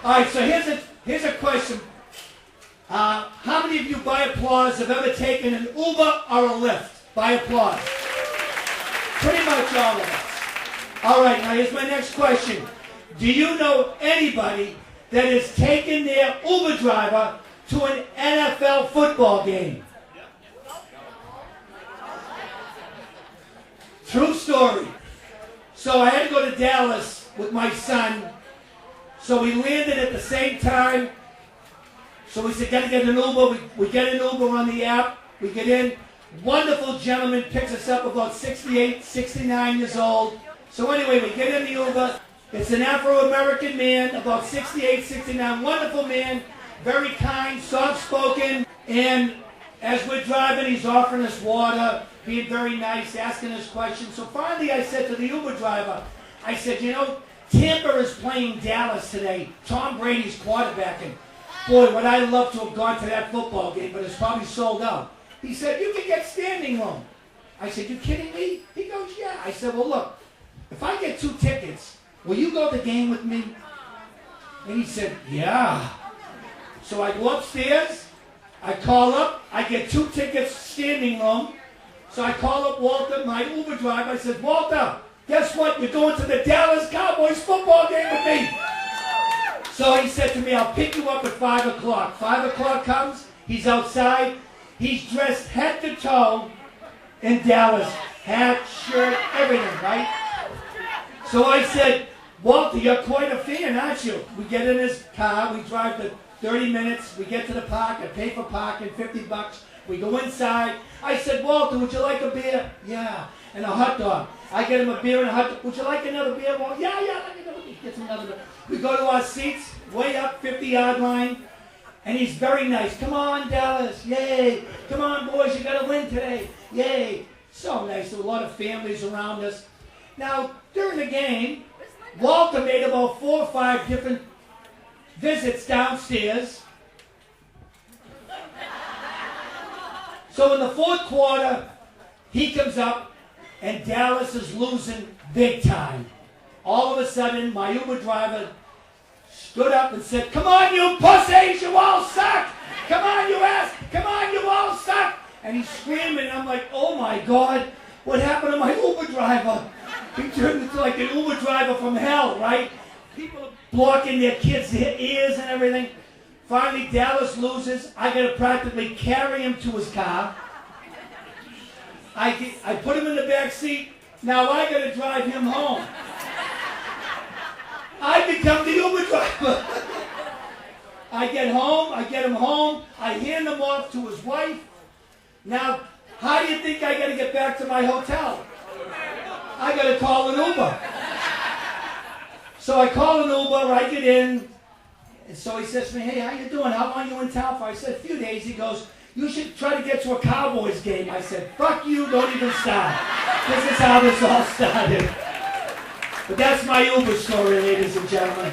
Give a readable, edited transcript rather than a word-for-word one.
All right, so here's a question. How many of you, by applause, have ever taken an Uber or a Lyft? By applause. Pretty much all of us. All right, now here's my next question. Do you know anybody that has taken their Uber driver to an NFL football game? True story. So I had to go to Dallas with my son. So we landed at the same time. So we said, gotta get an Uber. We get an Uber on the app. We get in. Wonderful gentleman picks us up, about 68, 69 years old. So anyway, we get in the Uber. It's an Afro-American man, about 68, 69. Wonderful man, very kind, soft-spoken. And as we're driving, he's offering us water, being very nice, asking us questions. So finally I said to the Uber driver, I said, you know, Tampa is playing Dallas today. Tom Brady's quarterbacking. Boy, would I love to have gone to that football game, but it's probably sold out. He said, you can get standing room. I said, you kidding me? He goes, yeah. I said, well, look, if I get 2 tickets, will you go to the game with me? And he said, yeah. So I go upstairs, I call up, I get 2 tickets, standing room. So I call up Walter, my Uber driver. I said, Walter, guess what? You're going to the Dallas Cowboys football game with me. So he said to me, I'll pick you up at 5 o'clock. 5 o'clock comes, he's outside. He's dressed head to toe in Dallas. Hat, shirt, everything, right? So I said, Walter, you're quite a fan, aren't you? We get in his car, we drive the 30 minutes, we get to the park, I pay for parking, $50. We go inside. I said, Walter, would you like a beer? Yeah. And a hot dog. I get him a beer and a hot dog. Would you like another beer? Well, yeah, I'd like another beer. Gets him another beer. We go to our seats, way up, 50-yard line. And he's very nice. Come on, Dallas. Yay. Come on, boys. You got to win today. Yay. So nice. There were a lot of families around us. Now, during the game, Walter made about 4 or 5 different visits downstairs. So in the 4th quarter, he comes up, and Dallas is losing big time. All of a sudden, my Uber driver stood up and said, come on, you pussies, you all suck! Come on, you ass! Come on, you all suck! And he's screaming, and I'm like, oh my God, what happened to my Uber driver? He turned into like an Uber driver from hell, right? People are blocking their kids' ears and everything. Finally, Dallas loses. I got to practically carry him to his car. I put him in the back seat. Now I got to drive him home. I become the Uber driver. I get home, I get him home, I hand him off to his wife. Now, how do you think I got to get back to my hotel? I got to call an Uber. So I call an Uber, I get in, and so he says to me, hey, how you doing? How long you in town for? I said, a few days. He goes, you should try to get to a Cowboys game. I said, fuck you, don't even start. This is how this all started. But that's my Uber story, ladies and gentlemen.